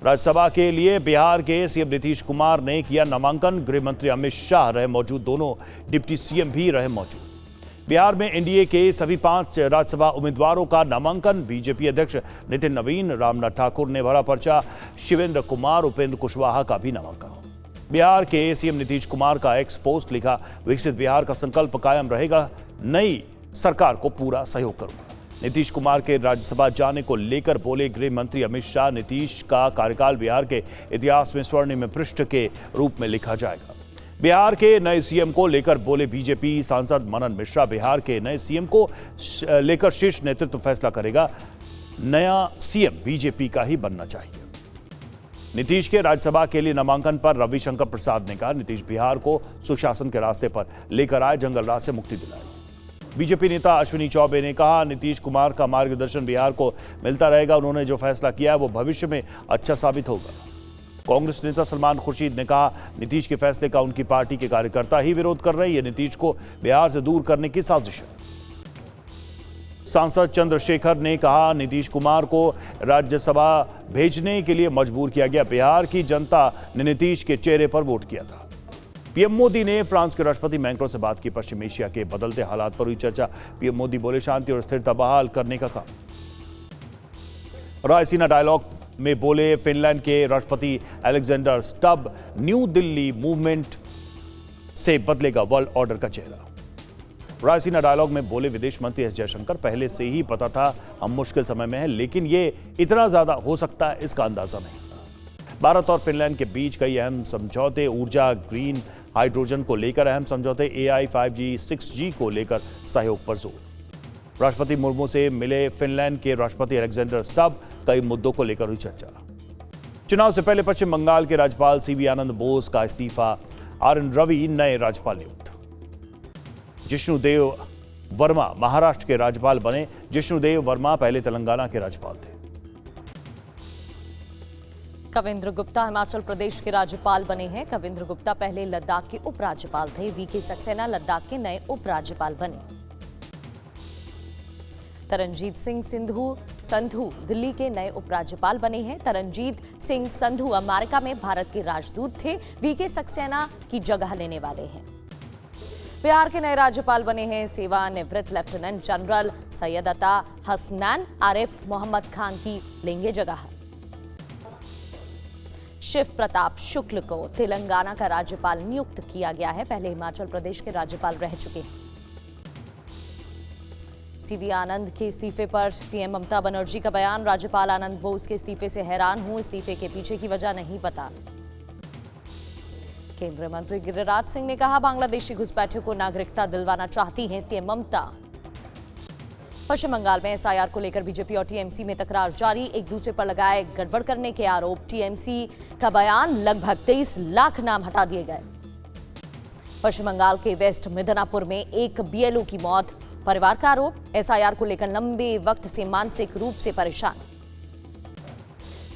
राज्यसभा के लिए बिहार के सीएम नीतीश कुमार ने किया नामांकन। गृह मंत्री अमित शाह रहे मौजूद, दोनों डिप्टी सीएम भी रहे मौजूद। बिहार में एनडीए के सभी 5 राज्यसभा उम्मीदवारों का नामांकन। बीजेपी अध्यक्ष नितिन नवीन, रामनाथ ठाकुर ने भरा पर्चा। शिवेंद्र कुमार, उपेंद्र कुशवाहा का भी नामांकन। बिहार के सीएम नीतीश कुमार का एक्स पोस्ट लिखा, विकसित बिहार का संकल्प कायम रहेगा, नई सरकार को पूरा सहयोग करूंगा। नीतीश कुमार के राज्यसभा जाने को लेकर बोले गृह मंत्री अमित शाह, नीतीश का कार्यकाल बिहार के इतिहास में स्वर्णिम पृष्ठ के रूप में लिखा जाएगा। बिहार के नए सीएम को लेकर बोले बीजेपी सांसद मनन मिश्रा, बिहार के नए सीएम को लेकर शीर्ष नेतृत्व फैसला करेगा, नया सीएम बीजेपी का ही बनना चाहिए। नीतीश के राज्यसभा के लिए नामांकन पर रविशंकर प्रसाद ने कहा, नीतीश बिहार को सुशासन के रास्ते पर लेकर आए, जंगल राज से मुक्ति दिलाए। बीजेपी नेता अश्विनी चौबे ने कहा, नीतीश कुमार का मार्गदर्शन बिहार को मिलता रहेगा, उन्होंने जो फैसला किया है वो भविष्य में अच्छा साबित होगा। कांग्रेस नेता सलमान खुर्शीद ने कहा, नीतीश के फैसले का उनकी पार्टी के कार्यकर्ता ही विरोध कर रहे हैं, ये नीतीश को बिहार से दूर करने की साजिश है। सांसद चंद्रशेखर ने कहा, नीतीश कुमार को राज्यसभा भेजने के लिए मजबूर किया गया, बिहार की जनता ने नीतीश के चेहरे पर वोट किया था। पीएम मोदी ने फ्रांस के राष्ट्रपति मैक्रों से बात की, पश्चिम एशिया के बदलते हालात पर हुई चर्चा। पीएम मोदी बोले, शांति और स्थिरता बहाल करने का काम। रायसीना डायलॉग में बोले फिनलैंड के राष्ट्रपति Alexander Stubb, new Delhi movement से बदलेगा वर्ल्ड ऑर्डर का चेहरा। रायसीना डायलॉग में बोले विदेश मंत्री एस जयशंकर, पहले से ही पता था हम मुश्किल समय में हैं, लेकिन ये इतना ज्यादा हो सकता है इसका अंदाजा नहीं। भारत और फिनलैंड के बीच कई अहम समझौते, ऊर्जा, ग्रीन हाइड्रोजन को लेकर अहम समझौते, AI, 5G, 6G को लेकर सहयोग पर जोर। राष्ट्रपति मुर्मू से मिले फिनलैंड के राष्ट्रपति अलेक्जेंडर स्टब, कई मुद्दों को लेकर हुई चर्चा। चुनाव से पहले पश्चिम बंगाल के राज्यपाल सीवी आनंद बोस का इस्तीफा, RN रवि नए राज्यपाल नियुक्त। जिष्णुदेव वर्मा महाराष्ट्र के राज्यपाल बने। जिष्णुदेव वर्मा पहले तेलंगाना के राज्यपाल थे। कविंद्र गुप्ता हिमाचल प्रदेश के राज्यपाल बने हैं। कविंद्र गुप्ता पहले लद्दाख के उपराज्यपाल थे। VK सक्सेना लद्दाख के नए उपराज्यपाल बने। तरनजीत सिंह संधू दिल्ली के नए उपराज्यपाल बने हैं। तरनजीत सिंह संधू अमेरिका में भारत के राजदूत थे। VK सक्सेना की जगह लेने वाले हैं। बिहार के नए राज्यपाल बने हैं सेवानिवृत्त लेफ्टिनेंट जनरल सैयद अता हसनैन। आरिफ मोहम्मद खान की लेंगे जगह। शिव प्रताप शुक्ल को तेलंगाना का राज्यपाल नियुक्त किया गया है, पहले हिमाचल प्रदेश के राज्यपाल रह चुके हैं। सीवी आनंद के इस्तीफे पर सीएम ममता बनर्जी का बयान, राज्यपाल आनंद बोस के इस्तीफे से हैरान हूं, इस्तीफे के पीछे की वजह नहीं पता। केंद्रीय मंत्री गिरिराज सिंह ने कहा, बांग्लादेशी घुसपैठियों को नागरिकता दिलवाना चाहती हैं सीएम ममता। पश्चिम बंगाल में SIR को लेकर बीजेपी और टीएमसी में तकरार जारी, एक दूसरे पर लगाए गड़बड़ करने के आरोप। टीएमसी का बयान, लगभग 23 लाख नाम हटा दिए गए। पश्चिम बंगाल के वेस्ट मिदनापुर में एक BLO की मौत, परिवार का आरोप। SIR को लेकर लंबे वक्त से मानसिक रूप से परेशान।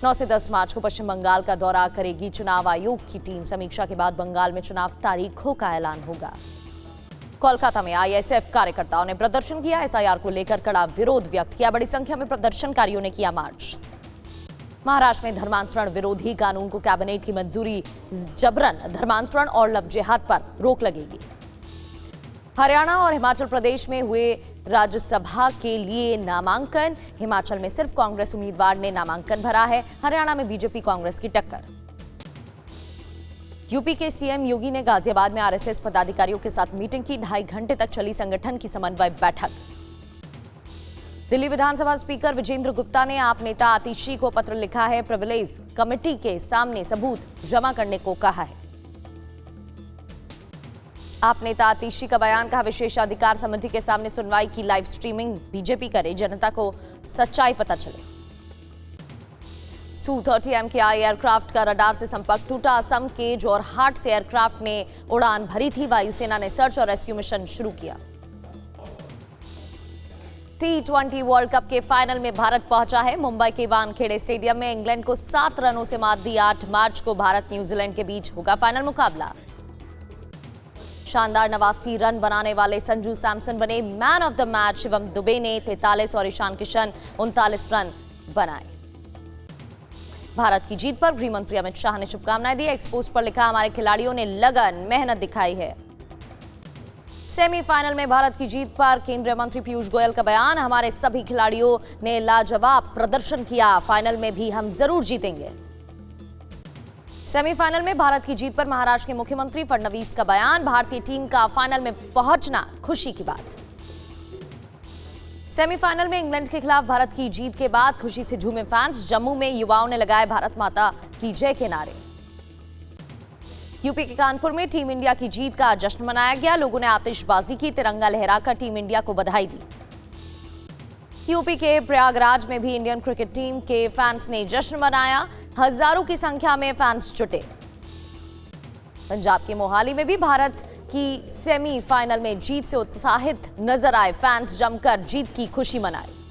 9 से 10 मार्च को पश्चिम बंगाल का दौरा करेगी चुनाव आयोग की टीम। समीक्षा के बाद बंगाल में चुनाव तारीखों का ऐलान होगा। कोलकाता में ISF कार्यकर्ताओं ने प्रदर्शन किया, SIR को लेकर कड़ा विरोध व्यक्त किया। बड़ी संख्या में प्रदर्शनकारियों ने किया मार्च। महाराष्ट्र में धर्मांतरण विरोधी कानून को कैबिनेट की मंजूरी, जबरन धर्मांतरण और लव जिहाद पर रोक लगेगी। हरियाणा और हिमाचल प्रदेश में हुए राज्यसभा के लिए नामांकन। हिमाचल में सिर्फ कांग्रेस उम्मीदवार ने नामांकन भरा है, हरियाणा में बीजेपी कांग्रेस की टक्कर। यूपी के सीएम योगी ने गाजियाबाद में RSS पदाधिकारियों के साथ मीटिंग की। 2.5 घंटे तक चली संगठन की समन्वय बैठक। दिल्ली विधानसभा स्पीकर विजेंद्र गुप्ता ने आप नेता आतिशी को पत्र लिखा है, प्रिविलेज कमेटी के सामने सबूत जमा करने को कहा है। आप नेता आतिशी का बयान, कहा विशेषाधिकार समिति के सामने सुनवाई की लाइव स्ट्रीमिंग बीजेपी करे, जनता को सच्चाई पता चले। Su-30 MKI एयरक्राफ्ट का रडार से संपर्क टूटा। असम के जोरहाट से एयरक्राफ्ट ने उड़ान भरी थी। वायुसेना ने सर्च और रेस्क्यू मिशन शुरू किया। T20 वर्ल्ड कप के फाइनल में भारत पहुंचा है। मुंबई के वानखेड़े स्टेडियम में इंग्लैंड को 7 रनों से मात दी। 8 मार्च को भारत न्यूजीलैंड के बीच होगा फाइनल मुकाबला। शानदार 89 रन बनाने वाले संजू सैमसन बने man of the match. Shivam Dubey ने 43 और ईशान किशन 39 रन बनाए। भारत की जीत पर गृह मंत्री अमित शाह ने शुभकामनाएं दी। एक्स पोस्ट पर लिखा, हमारे खिलाड़ियों ने लगन मेहनत दिखाई है। सेमीफाइनल में भारत की जीत पर केंद्रीय मंत्री पीयूष गोयल का बयान, हमारे सभी खिलाड़ियों ने लाजवाब प्रदर्शन किया, फाइनल में भी हम जरूर जीतेंगे। सेमीफाइनल में भारत की जीत पर महाराष्ट्र के मुख्यमंत्री फडणवीस का बयान, भारतीय टीम का फाइनल में पहुंचना खुशी की बात। सेमीफाइनल में इंग्लैंड के खिलाफ भारत की जीत के बाद खुशी से झूमे फैंस, जम्मू में युवाओं ने लगाए भारत माता की जय के नारे। यूपी के कानपुर में टीम इंडिया की जीत का जश्न मनाया गया, लोगों ने आतिशबाजी की, तिरंगा लहराकर टीम इंडिया को बधाई दी। यूपी के प्रयागराज में भी इंडियन क्रिकेट टीम के फैंस ने जश्न मनाया, हजारों की संख्या में फैंस जुटे। पंजाब के मोहाली में भी भारत की सेमीफाइनल में जीत से उत्साहित नजर आए फैंस, जमकर जीत की खुशी मनाई।